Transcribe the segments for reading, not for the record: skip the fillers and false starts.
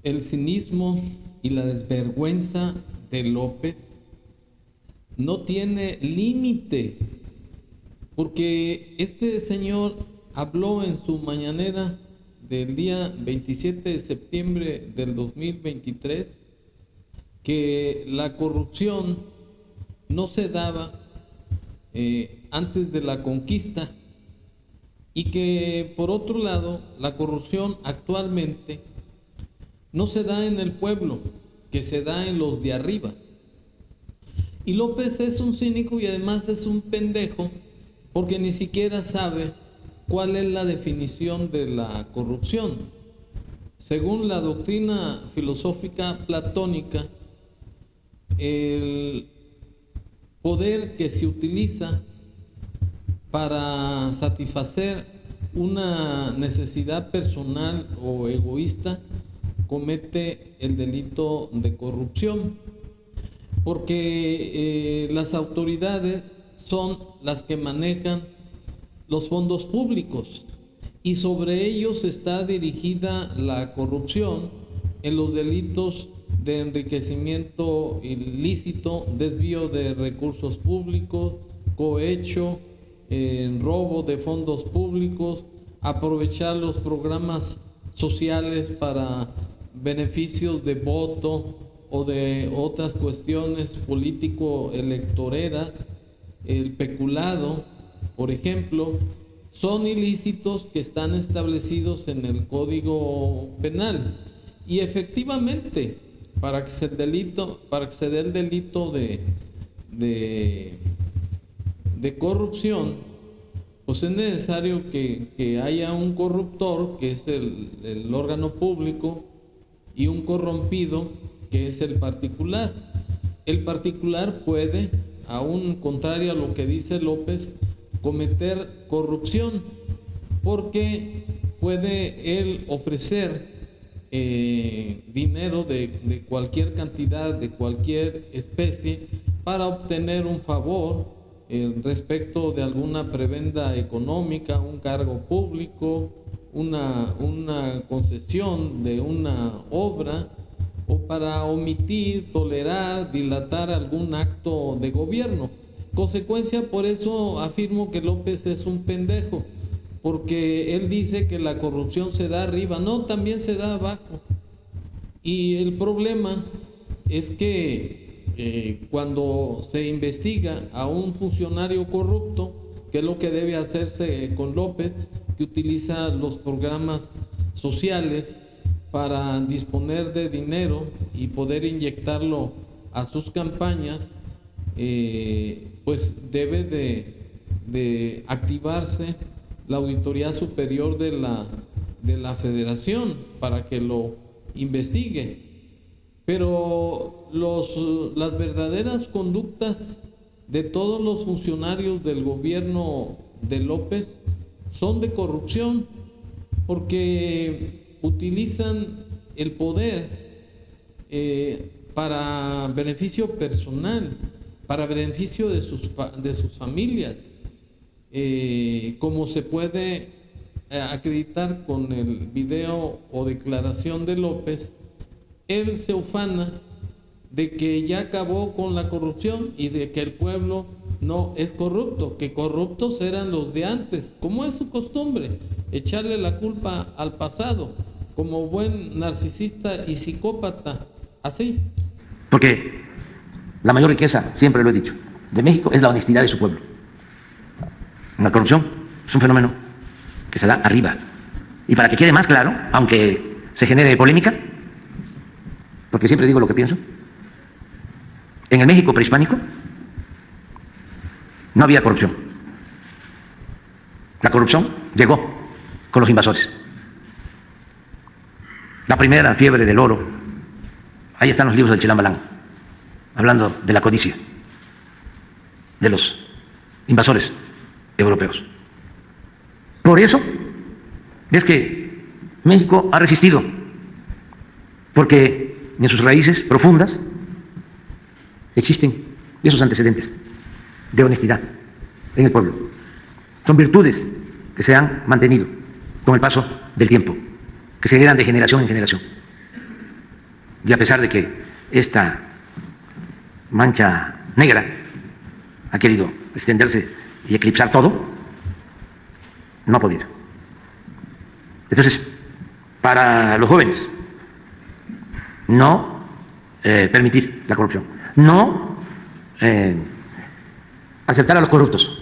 El cinismo y la desvergüenza de López no tiene límite, porque este señor habló en su mañanera del día 27 de septiembre del 2023 que la corrupción no se daba antes de la conquista y que por otro lado la corrupción actualmente no se da en el pueblo, que se da en los de arriba. Y López es un cínico y además es un pendejo porque ni siquiera sabe cuál es la definición de la corrupción. Según la doctrina filosófica platónica, el poder que se utiliza para satisfacer una necesidad personal o egoísta comete el delito de corrupción, porque las autoridades son las que manejan los fondos públicos y sobre ellos está dirigida la corrupción en los delitos de enriquecimiento ilícito, desvío de recursos públicos, cohecho, robo de fondos públicos, aprovechar los programas sociales para beneficios de voto o de otras cuestiones político-electoreras, el peculado, por ejemplo, son ilícitos que están establecidos en el Código Penal. Y efectivamente, para que se dé el delito de corrupción, pues es necesario que haya un corruptor, que es el órgano público, y un corrompido, que es el particular. El particular puede, aún contrario a lo que dice López, cometer corrupción, porque puede él ofrecer dinero de cualquier cantidad, de cualquier especie, para obtener un favor respecto de alguna prebenda económica, un cargo público, una concesión de una obra, o para omitir, tolerar, dilatar algún acto de gobierno. Consecuencia, por eso afirmo que López es un pendejo, porque él dice que la corrupción se da arriba. No, también se da abajo. Y el problema es que cuando se investiga a un funcionario corrupto, que es lo que debe hacerse con López, que utiliza los programas sociales para disponer de dinero y poder inyectarlo a sus campañas, pues debe de activarse la Auditoría Superior de la Federación para que lo investigue. Pero las verdaderas conductas de todos los funcionarios del gobierno de López son de corrupción, porque utilizan el poder para beneficio personal, para beneficio de sus familias, como se puede acreditar con el video o declaración de López. Él se ufana de que ya acabó con la corrupción y de que el pueblo no es corrupto, que corruptos eran los de antes, como es su costumbre, echarle la culpa al pasado, como buen narcisista y psicópata, así. Porque la mayor riqueza, siempre lo he dicho, de México es la honestidad de su pueblo. La corrupción es un fenómeno que se da arriba. Y para que quede más claro, aunque se genere polémica, porque siempre digo lo que pienso, en el México prehispánico no había corrupción. La corrupción llegó con los invasores. La primera fiebre del oro, ahí están los libros del Chilambalán, hablando de la codicia de los invasores europeos. Por eso es que México ha resistido, porque en sus raíces profundas existen esos antecedentes de honestidad en el pueblo. Son virtudes que se han mantenido con el paso del tiempo, que se heredan de generación en generación. Y a pesar de que esta mancha negra ha querido extenderse y eclipsar todo, no ha podido. Entonces, para los jóvenes, no permitir la corrupción, no aceptar a los corruptos.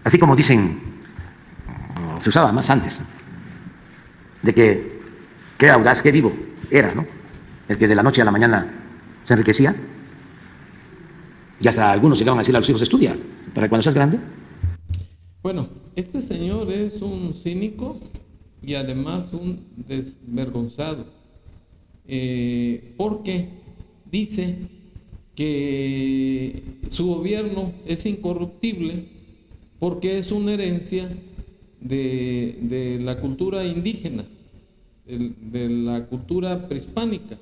Así como dicen, se usaba más antes, de que qué audaz, qué vivo era, ¿no? El que de la noche a la mañana se enriquecía. Y hasta algunos llegaban a decirle a los hijos: estudia para que cuando seas grande. Bueno, este señor es un cínico y además un desvergonzado, porque dice que su gobierno es incorruptible porque es una herencia de la cultura indígena, de la cultura prehispánica,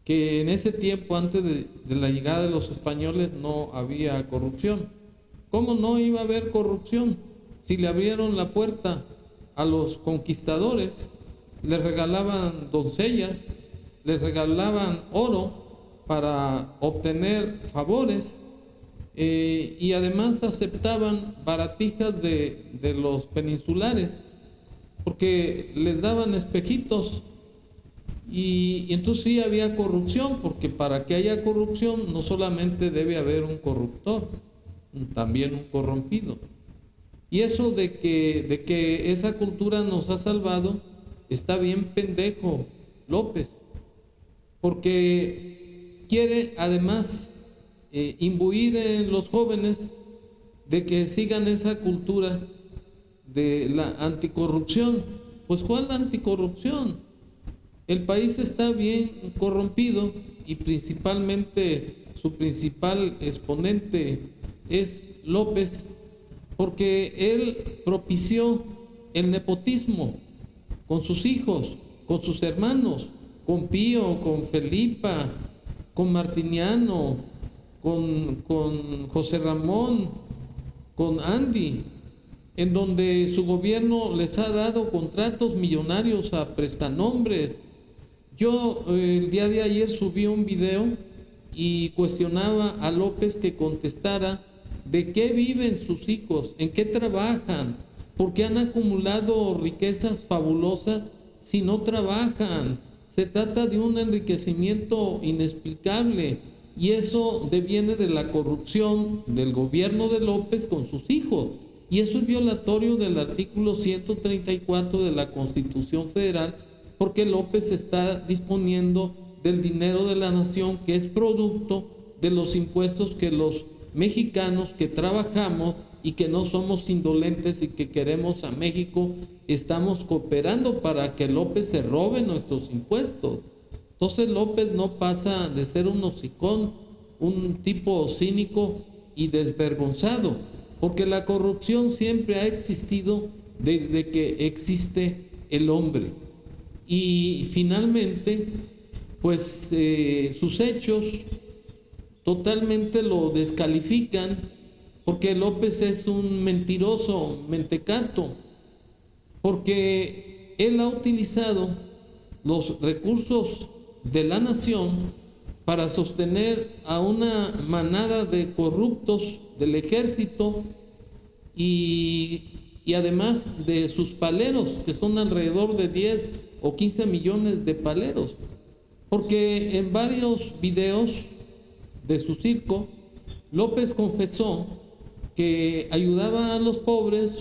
que en ese tiempo, antes de la llegada de los españoles, no había corrupción. ¿Cómo no iba a haber corrupción? Si le abrieron la puerta a los conquistadores, les regalaban doncellas, les regalaban oro para obtener favores, y además aceptaban baratijas de los peninsulares, porque les daban espejitos. Y entonces sí había corrupción, porque para que haya corrupción no solamente debe haber un corruptor, también un corrompido. Y eso de que esa cultura nos ha salvado, está bien pendejo López, porque quiere además imbuir en los jóvenes de que sigan esa cultura de la anticorrupción. Pues ¿cuál anticorrupción? El país está bien corrompido y principalmente su principal exponente es López, porque él propició el nepotismo con sus hijos, con sus hermanos, con Pío, con Felipa, con Martiniano, con José Ramón, con Andy, en donde su gobierno les ha dado contratos millonarios a prestanombres. Yo el día de ayer subí un video y cuestionaba a López que contestara de qué viven sus hijos, en qué trabajan, por qué han acumulado riquezas fabulosas si no trabajan. Se trata de un enriquecimiento inexplicable y eso deviene de la corrupción del gobierno de López con sus hijos. Y eso es violatorio del artículo 134 de la Constitución Federal, porque López está disponiendo del dinero de la nación, que es producto de los impuestos que los mexicanos que trabajamos y que no somos indolentes y que queremos a México, estamos cooperando para que López se robe nuestros impuestos. Entonces López no pasa de ser un hocicón, un tipo cínico y desvergonzado, porque la corrupción siempre ha existido desde que existe el hombre. Y finalmente, pues sus hechos totalmente lo descalifican, porque López es un mentiroso, mentecato, porque él ha utilizado los recursos de la nación para sostener a una manada de corruptos del ejército y además de sus paleros, que son alrededor de 10 o 15 millones de paleros, porque en varios videos de su circo, López confesó que ayudaba a los pobres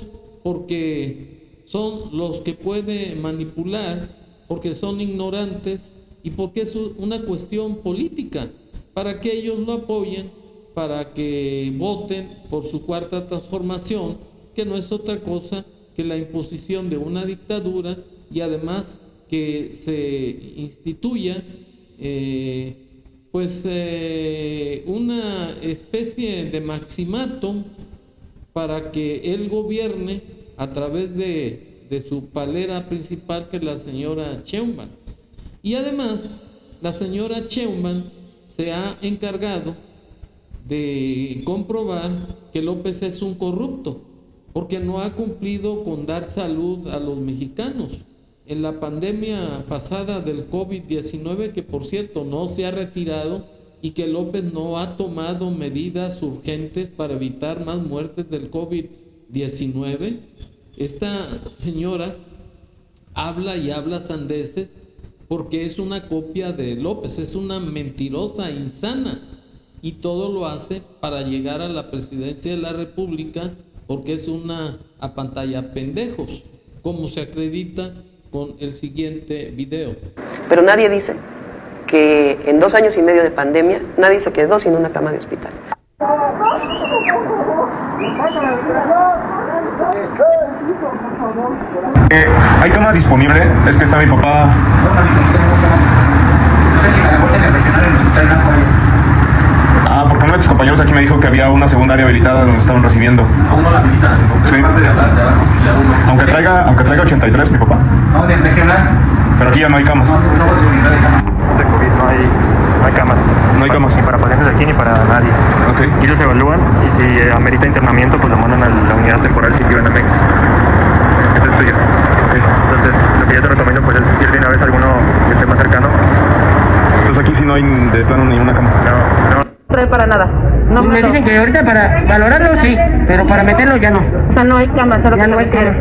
porque son los que puede manipular, porque son ignorantes y porque es una cuestión política, para que ellos lo apoyen, para que voten por su cuarta transformación, que no es otra cosa que la imposición de una dictadura, y además que se instituya una especie de maximato para que él gobierne a través de su palera principal, que es la señora Sheinbaum. Y además la señora Sheinbaum se ha encargado de comprobar que López es un corrupto, porque no ha cumplido con dar salud a los mexicanos. en la pandemia pasada del COVID-19, que por cierto no se ha retirado, y que López no ha tomado medidas urgentes para evitar más muertes del COVID-19. Esta señora habla y habla sandeces porque es una copia de López, es una mentirosa insana, y todo lo hace para llegar a la presidencia de la República porque es una apantalla pendejos, como se acredita con el siguiente video. Pero nadie dice que en 2 años y medio de pandemia nadie se quedó sin una cama de hospital. ¿Hay cama disponible? Es que está mi papá. No sé si me la en el regional en el hospital Naco. Porque uno de tus compañeros aquí me dijo que había una segunda área habilitada donde estaban recibiendo. Aún no la habilitan, sí. Parte de abajo, aunque traiga 83, mi papá. No, del regional. Pero aquí ya no hay camas. No posibilidad de cama. De COVID no hay camas. No hay camas. Ni para pacientes de aquí ni para nadie. Okay. Aquí los evalúan y si amerita internamiento, pues lo mandan a la unidad temporal sitio en Amex. Ese es tuyo. Okay. Entonces, lo que yo te recomiendo pues es ir de una vez a alguno que esté más cercano. Entonces aquí sí no hay de plano ni una cama. No. No para nada. No me dicen que ahorita para valorarlo sí, pero para meterlo ya no. O sea, no hay cama, solo ya no hay cama.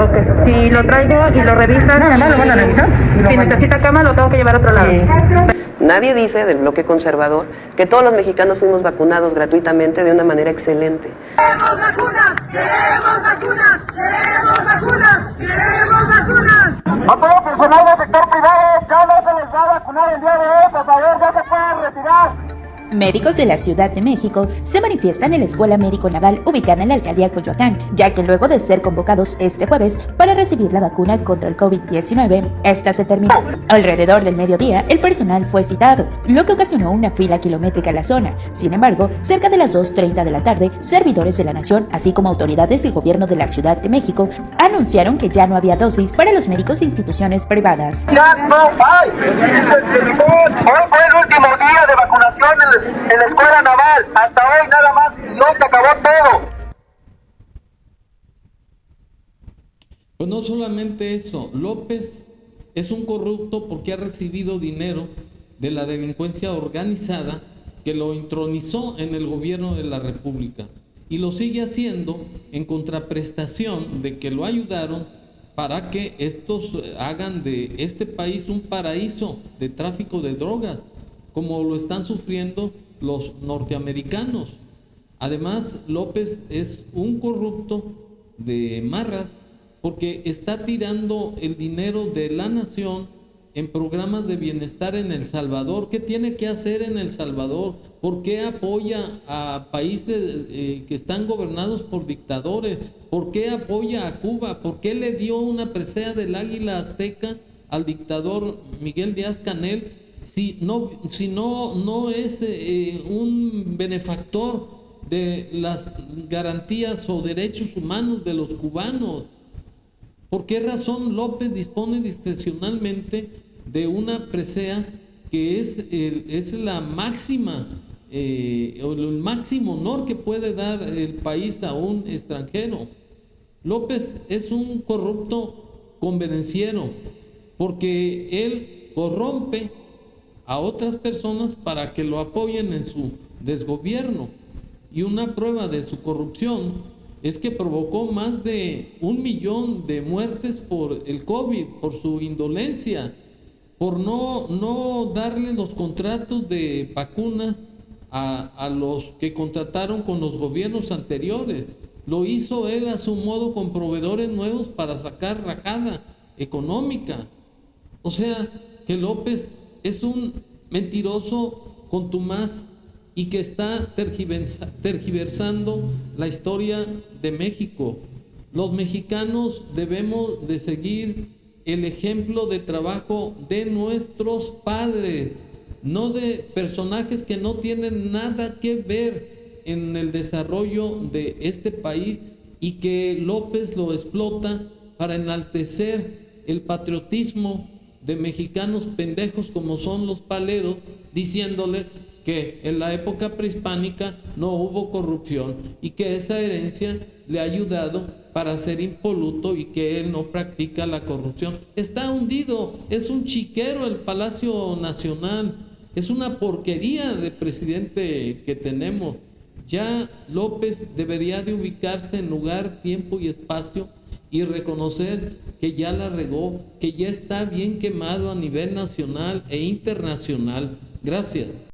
Ok. Si lo traigo y lo revisan. Nada más lo van a revisar. Si necesita cama, lo tengo que llevar a otro lado. Sí. Nadie dice del bloque conservador que todos los mexicanos fuimos vacunados gratuitamente de una manera excelente. ¡Queremos vacunas! ¡Queremos vacunas! ¡Queremos vacunas! ¡Queremos vacunas! A todo el personal del sector privado ya no se les va a vacunar el día de hoy, por favor, ya se pueden retirar. Médicos de la Ciudad de México se manifiestan en la Escuela Médico Naval ubicada en la alcaldía Coyoacán, ya que luego de ser convocados este jueves para recibir la vacuna contra el COVID-19, esta se terminó. Alrededor del mediodía, el personal fue citado, lo que ocasionó una fila kilométrica en la zona. Sin embargo, cerca de las 2:30 de la tarde, servidores de la Nación, así como autoridades del gobierno de la Ciudad de México, anunciaron que ya no había dosis para los médicos de instituciones privadas. ¡Ya no hay! Hoy fue el último día de vacunación en la Escuela Naval. Hasta hoy nada más y hoy se acabó todo. Pues no solamente eso, López es un corrupto porque ha recibido dinero de la delincuencia organizada que lo intronizó en el gobierno de la República y lo sigue haciendo en contraprestación de que lo ayudaron para que estos hagan de este país un paraíso de tráfico de drogas, como lo están sufriendo los norteamericanos. Además, López es un corrupto de marras porque está tirando el dinero de la nación en programas de bienestar en El Salvador. ¿Qué tiene que hacer en El Salvador? ¿Por qué apoya a países que están gobernados por dictadores? ¿Por qué apoya a Cuba? ¿Por qué le dio una presea del águila azteca al dictador Miguel Díaz-Canel? Si no es un benefactor de las garantías o derechos humanos de los cubanos. ¿Por qué razón López dispone discrecionalmente de una presea que es la máxima o el máximo honor que puede dar el país a un extranjero? López es un corrupto convenenciero porque él corrompe a otras personas para que lo apoyen en su desgobierno. Y una prueba de su corrupción es que provocó más de 1 millón de muertes por el COVID, por su indolencia, por no darle los contratos de vacunas a los que contrataron con los gobiernos anteriores. Lo hizo él a su modo con proveedores nuevos para sacar rajada económica. O sea, que López es un mentiroso contumaz y que está tergiversando la historia de México. Los mexicanos debemos de seguir el ejemplo de trabajo de nuestros padres, no de personajes que no tienen nada que ver en el desarrollo de este país y que López lo explota para enaltecer el patriotismo de mexicanos pendejos como son los paleros, diciéndole que en la época prehispánica no hubo corrupción y que esa herencia le ha ayudado para ser impoluto y que él no practica la corrupción. Está hundido, es un chiquero el Palacio Nacional, es una porquería de presidente que tenemos. Ya López debería de ubicarse en lugar, tiempo y espacio y reconocer que ya la regó, que ya está bien quemado a nivel nacional e internacional. Gracias.